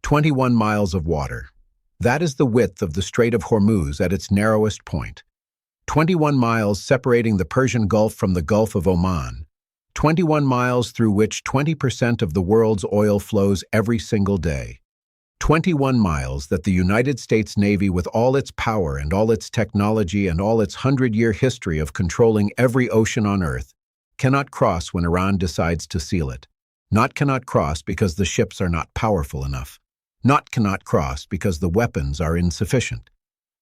21 miles of water. That is the width of the Strait of Hormuz at its narrowest point. 21 miles separating the Persian Gulf from the Gulf of Oman. 21 miles through which 20% of the world's oil flows every single day. 21 miles that the United States Navy, with all its power and all its technology and all its 100-year history of controlling every ocean on Earth, cannot cross when Iran decides to seal it. Not cannot cross because the ships are not powerful enough. Not cannot cross because the weapons are insufficient.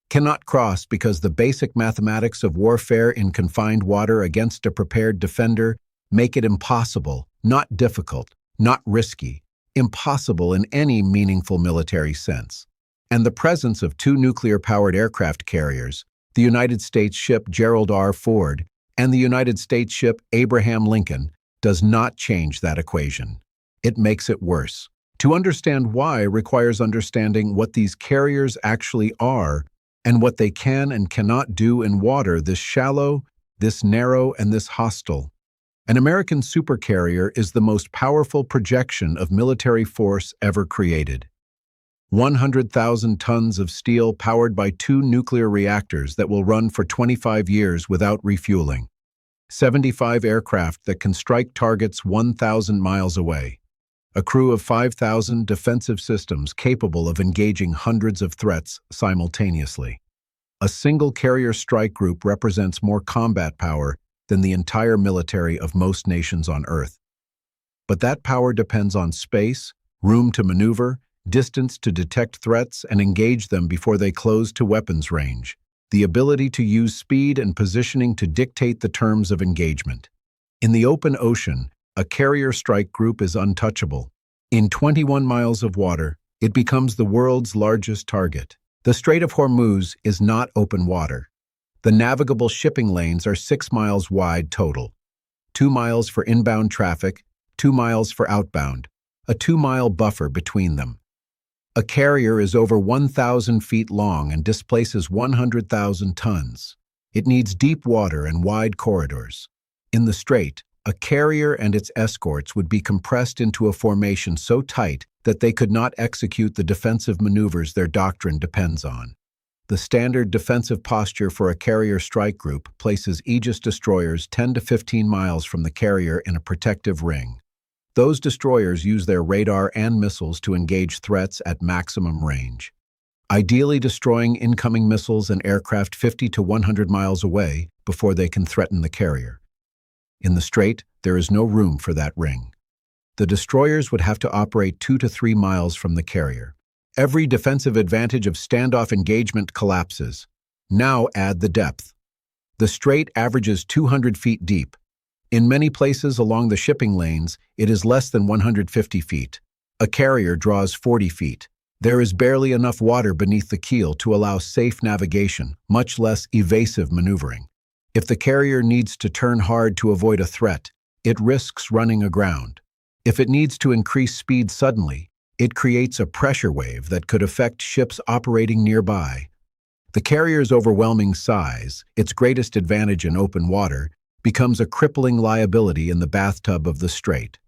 Cannot cross because the basic mathematics of warfare in confined water against a prepared defender make it impossible, not difficult, not risky, impossible in any meaningful military sense. And the presence of two nuclear-powered aircraft carriers, the United States ship Gerald R. Ford and the United States ship Abraham Lincoln, does not change that equation. It makes it worse. To understand why requires understanding what these carriers actually are and what they can and cannot do in water this shallow, this narrow, and this hostile. An American supercarrier is the most powerful projection of military force ever created. 100,000 tons of steel powered by two nuclear reactors that will run for 25 years without refueling. 75 aircraft that can strike targets 1,000 miles away. A crew of 5,000 defensive systems capable of engaging hundreds of threats simultaneously. A single carrier strike group represents more combat power than the entire military of most nations on Earth. But that power depends on space, room to maneuver, distance to detect threats and engage them before they close to weapons range, the ability to use speed and positioning to dictate the terms of engagement. In the open ocean, a carrier strike group is untouchable. In 21 miles of water, it becomes the world's largest target. The Strait of Hormuz is not open water. The navigable shipping lanes are 6 miles wide total. 2 miles for inbound traffic, 2 miles for outbound, a 2-mile buffer between them. A carrier is over 1,000 feet long and displaces 100,000 tons. It needs deep water and wide corridors. In the strait, a carrier and its escorts would be compressed into a formation so tight that they could not execute the defensive maneuvers their doctrine depends on. The standard defensive posture for a carrier strike group places Aegis destroyers 10 to 15 miles from the carrier in a protective ring. Those destroyers use their radar and missiles to engage threats at maximum range, ideally destroying incoming missiles and aircraft 50 to 100 miles away before they can threaten the carrier. In the strait, there is no room for that ring. The destroyers would have to operate 2 to 3 miles from the carrier. Every defensive advantage of standoff engagement collapses. Now add the depth. The strait averages 200 feet deep. In many places along the shipping lanes, it is less than 150 feet. A carrier draws 40 feet. There is barely enough water beneath the keel to allow safe navigation, much less evasive maneuvering. If the carrier needs to turn hard to avoid a threat, it risks running aground. If it needs to increase speed suddenly, it creates a pressure wave that could affect ships operating nearby. The carrier's overwhelming size, its greatest advantage in open water, becomes a crippling liability in the bathtub of the strait.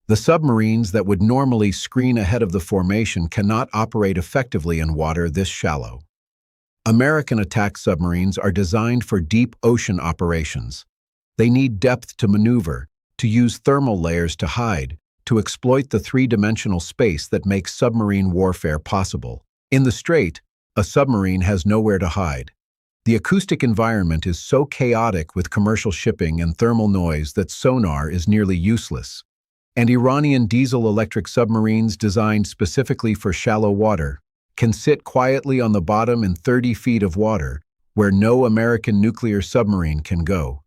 The submarines that would normally screen ahead of the formation cannot operate effectively in water this shallow. American attack submarines are designed for deep ocean operations. They need depth to maneuver, to use thermal layers to hide, to exploit the three-dimensional space that makes submarine warfare possible. In the strait, a submarine has nowhere to hide. The acoustic environment is so chaotic with commercial shipping and thermal noise that sonar is nearly useless. And Iranian diesel-electric submarines designed specifically for shallow water can sit quietly on the bottom in 30 feet of water, where no American nuclear submarine can go.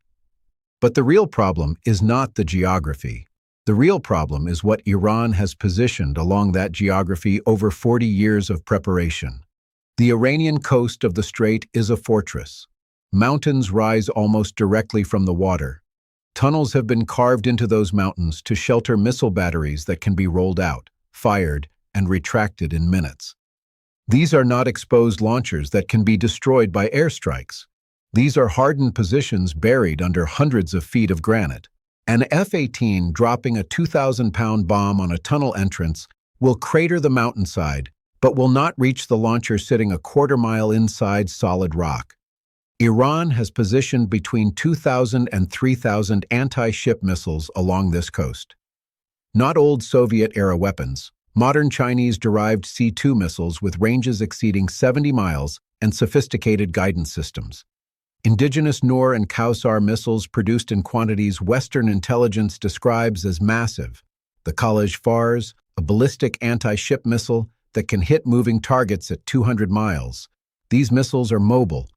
But the real problem is not the geography. The real problem is what Iran has positioned along that geography over 40 years of preparation. The Iranian coast of the strait is a fortress. Mountains rise almost directly from the water. Tunnels have been carved into those mountains to shelter missile batteries that can be rolled out, fired, and retracted in minutes. These are not exposed launchers that can be destroyed by airstrikes. These are hardened positions buried under hundreds of feet of granite. An F-18 dropping a 2,000-pound bomb on a tunnel entrance will crater the mountainside, but will not reach the launcher sitting a quarter-mile inside solid rock. Iran has positioned between 2,000 and 3,000 anti-ship missiles along this coast. Not old Soviet-era weapons, modern Chinese-derived C-2 missiles with ranges exceeding 70 miles and sophisticated guidance systems. Indigenous Noor and Kausar missiles produced in quantities Western intelligence describes as massive. The Khalij Fars, a ballistic anti-ship missile that can hit moving targets at 200 miles. These missiles are mobile.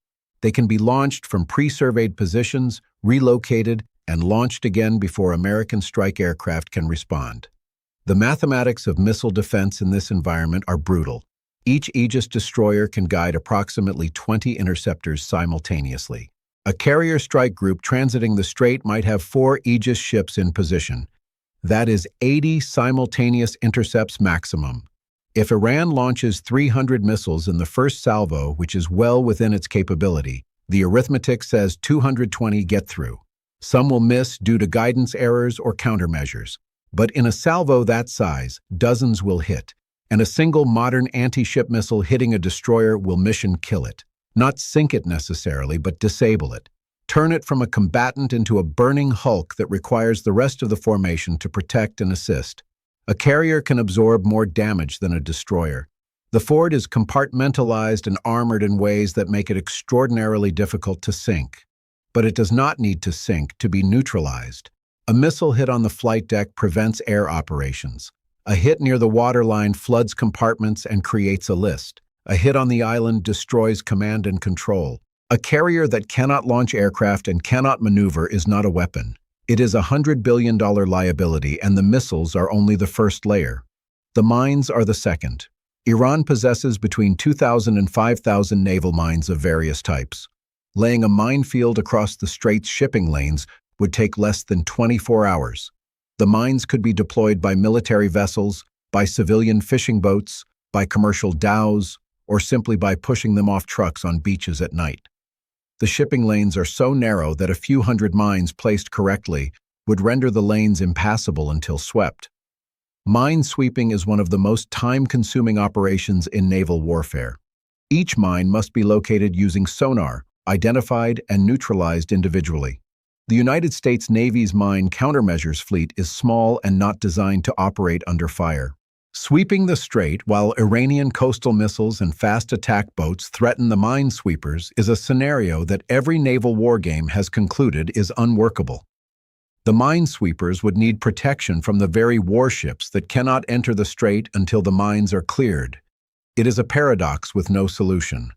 They can be launched from pre-surveyed positions, relocated, and launched again before American strike aircraft can respond. The mathematics of missile defense in this environment are brutal. Each Aegis destroyer can guide approximately 20 interceptors simultaneously. A carrier strike group transiting the strait might have 4 Aegis ships in position. That is 80 simultaneous intercepts maximum. If Iran launches 300 missiles in the first salvo, which is well within its capability, the arithmetic says 220 get through. Some will miss due to guidance errors or countermeasures. But in a salvo that size, dozens will hit. And a single modern anti-ship missile hitting a destroyer will mission kill it. Not sink it necessarily, but disable it. Turn it from a combatant into a burning hulk that requires the rest of the formation to protect and assist. A carrier can absorb more damage than a destroyer. The fort is compartmentalized and armored in ways that make it extraordinarily difficult to sink. But it does not need to sink to be neutralized. A missile hit on the flight deck prevents air operations. A hit near the waterline floods compartments and creates a list. A hit on the island destroys command and control. A carrier that cannot launch aircraft and cannot maneuver is not a weapon. It is a $100 billion liability, and the missiles are only the first layer. The mines are the second. Iran possesses between 2,000 and 5,000 naval mines of various types. Laying a minefield across the strait's shipping lanes would take less than 24 hours. The mines could be deployed by military vessels, by civilian fishing boats, by commercial dhows, or simply by pushing them off trucks on beaches at night. The shipping lanes are so narrow that a few hundred mines placed correctly would render the lanes impassable until swept. Mine sweeping is one of the most time-consuming operations in naval warfare. Each mine must be located using sonar, identified and neutralized individually. The United States Navy's mine countermeasures fleet is small and not designed to operate under fire. Sweeping the strait while Iranian coastal missiles and fast attack boats threaten the minesweepers is a scenario that every naval wargame has concluded is unworkable. The minesweepers would need protection from the very warships that cannot enter the strait until the mines are cleared. It is a paradox with no solution.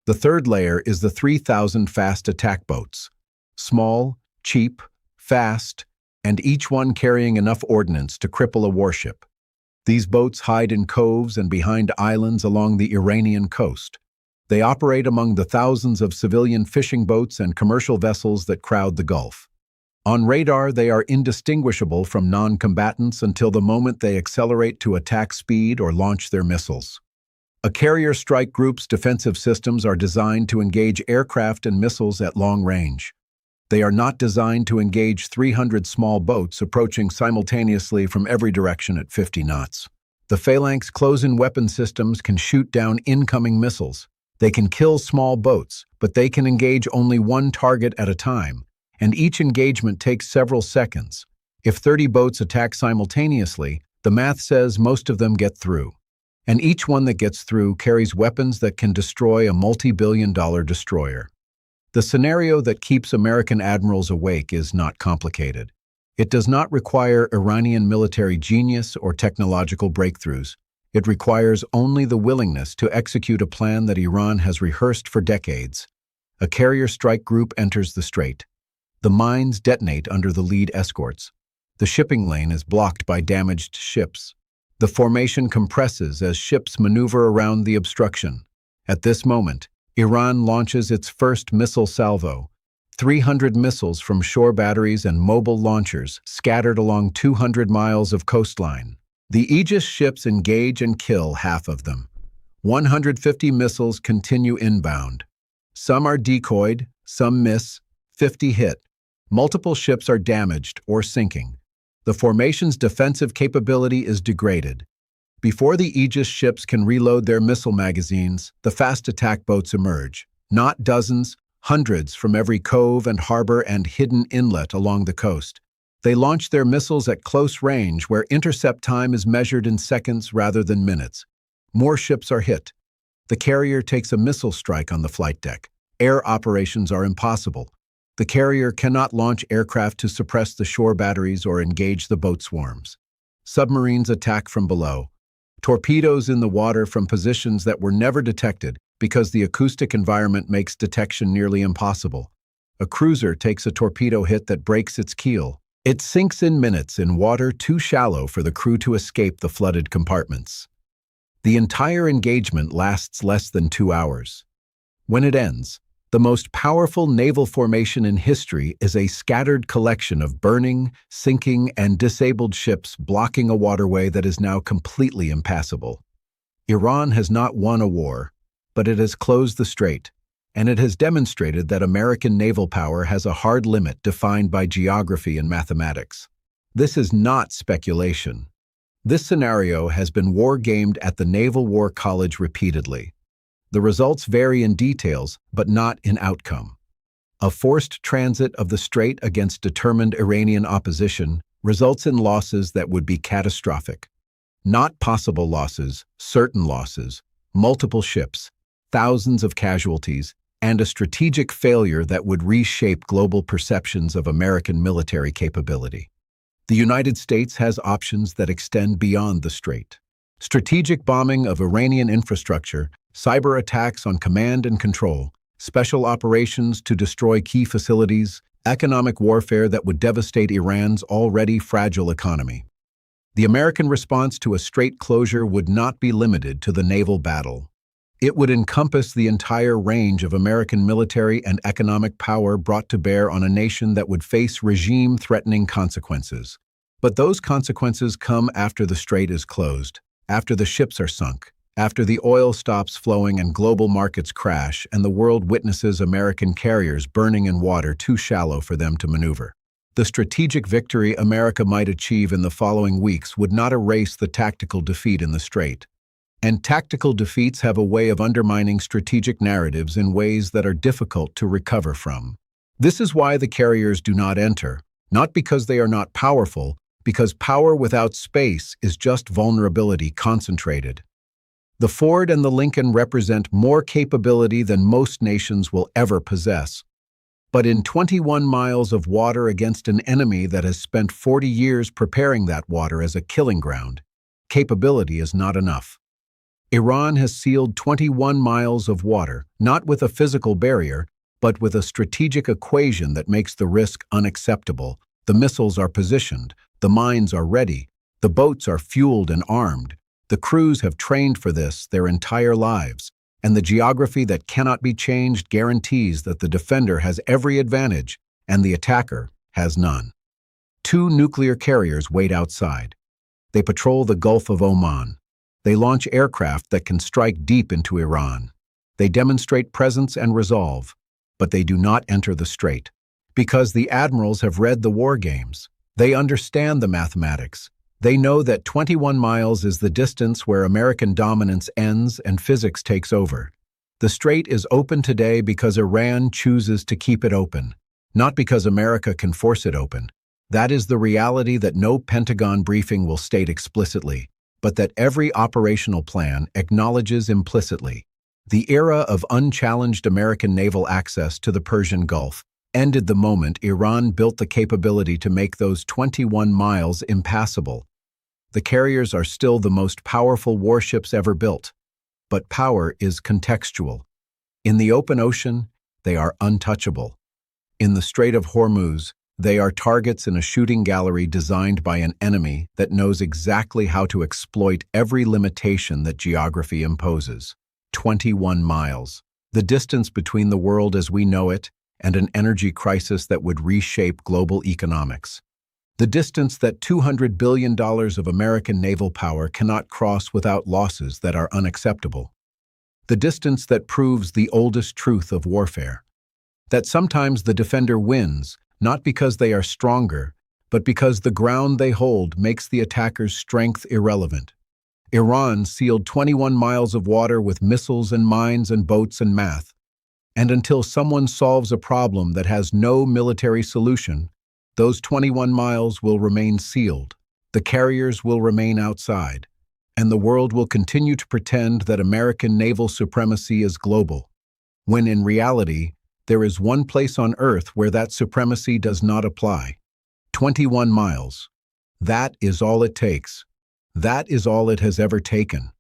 The third layer is the 3,000 fast attack boats. Small, cheap, fast, and each one carrying enough ordnance to cripple a warship. These boats hide in coves and behind islands along the Iranian coast. They operate among the thousands of civilian fishing boats and commercial vessels that crowd the Gulf. On radar, they are indistinguishable from non-combatants until the moment they accelerate to attack speed or launch their missiles. A carrier strike group's defensive systems are designed to engage aircraft and missiles at long range. They are not designed to engage 300 small boats approaching simultaneously from every direction at 50 knots. The Phalanx close-in weapon systems can shoot down incoming missiles. They can kill small boats, but they can engage only one target at a time, and each engagement takes several seconds. If 30 boats attack simultaneously, the math says most of them get through. And each one that gets through carries weapons that can destroy a multi-billion-dollar destroyer. The scenario that keeps American admirals awake is not complicated. It does not require Iranian military genius or technological breakthroughs. It requires only the willingness to execute a plan that Iran has rehearsed for decades. A carrier strike group enters the strait. The mines detonate under the lead escorts. The shipping lane is blocked by damaged ships. The formation compresses as ships maneuver around the obstruction. At this moment, Iran launches its first missile salvo. 300 missiles from shore batteries and mobile launchers scattered along 200 miles of coastline. The Aegis ships engage and kill half of them. 150 missiles continue inbound. Some are decoyed, some miss, 50 hit. Multiple ships are damaged or sinking. The formation's defensive capability is degraded. Before the Aegis ships can reload their missile magazines, the fast attack boats emerge. Not dozens, hundreds from every cove and harbor and hidden inlet along the coast. They launch their missiles at close range where intercept time is measured in seconds rather than minutes. More ships are hit. The carrier takes a missile strike on the flight deck. Air operations are impossible. The carrier cannot launch aircraft to suppress the shore batteries or engage the boat swarms. Submarines attack from below. Torpedoes in the water from positions that were never detected because the acoustic environment makes detection nearly impossible. A cruiser takes a torpedo hit that breaks its keel. It sinks in minutes in water too shallow for the crew to escape the flooded compartments. The entire engagement lasts less than 2 hours. When it ends, the most powerful naval formation in history is a scattered collection of burning, sinking, and disabled ships blocking a waterway that is now completely impassable. Iran has not won a war, but it has closed the strait, and it has demonstrated that American naval power has a hard limit defined by geography and mathematics. This is not speculation. This scenario has been war-gamed at the Naval War College repeatedly. The results vary in details, but not in outcome. A forced transit of the strait against determined Iranian opposition results in losses that would be catastrophic. Not possible losses, certain losses, multiple ships, thousands of casualties, and a strategic failure that would reshape global perceptions of American military capability. The United States has options that extend beyond the strait. Strategic bombing of Iranian infrastructure, cyber attacks on command and control, special operations to destroy key facilities, economic warfare that would devastate Iran's already fragile economy. The American response to a strait closure would not be limited to the naval battle. It would encompass the entire range of American military and economic power brought to bear on a nation that would face regime-threatening consequences. But those consequences come after the strait is closed, after the ships are sunk, after the oil stops flowing and global markets crash and the world witnesses American carriers burning in water too shallow for them to maneuver. The strategic victory America might achieve in the following weeks would not erase the tactical defeat in the strait. And tactical defeats have a way of undermining strategic narratives in ways that are difficult to recover from. This is why the carriers do not enter, not because they are not powerful, because power without space is just vulnerability concentrated. The Ford and the Lincoln represent more capability than most nations will ever possess. But in 21 miles of water against an enemy that has spent 40 years preparing that water as a killing ground, capability is not enough. Iran has sealed 21 miles of water, not with a physical barrier, but with a strategic equation that makes the risk unacceptable. The missiles are positioned, the mines are ready, the boats are fueled and armed. The crews have trained for this their entire lives, and the geography that cannot be changed guarantees that the defender has every advantage and the attacker has none. 2 nuclear carriers wait outside. They patrol the Gulf of Oman. They launch aircraft that can strike deep into Iran. They demonstrate presence and resolve, but they do not enter the strait. Because the admirals have read the war games. They understand the mathematics. They know that 21 miles is the distance where American dominance ends and physics takes over. The strait is open today because Iran chooses to keep it open, not because America can force it open. That is the reality that no Pentagon briefing will state explicitly, but that every operational plan acknowledges implicitly. The era of unchallenged American naval access to the Persian Gulf ended the moment Iran built the capability to make those 21 miles impassable. The carriers are still the most powerful warships ever built, but power is contextual. In the open ocean, they are untouchable. In the Strait of Hormuz, they are targets in a shooting gallery designed by an enemy that knows exactly how to exploit every limitation that geography imposes. 21 miles. The distance between the world as we know it and an energy crisis that would reshape global economics. The distance that $200 billion of American naval power cannot cross without losses that are unacceptable. The distance that proves the oldest truth of warfare. That sometimes the defender wins, not because they are stronger, but because the ground they hold makes the attacker's strength irrelevant. Iran sealed 21 miles of water with missiles and mines and boats and math. And until someone solves a problem that has no military solution, those 21 miles will remain sealed. The carriers will remain outside, and the world will continue to pretend that American naval supremacy is global, when in reality, there is one place on Earth where that supremacy does not apply. 21 miles. That is all it takes. That is all it has ever taken.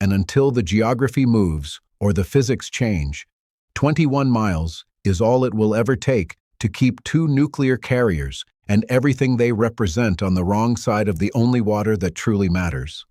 And until the geography moves or the physics change, 21 miles is all it will ever take to keep two nuclear carriers and everything they represent on the wrong side of the only water that truly matters.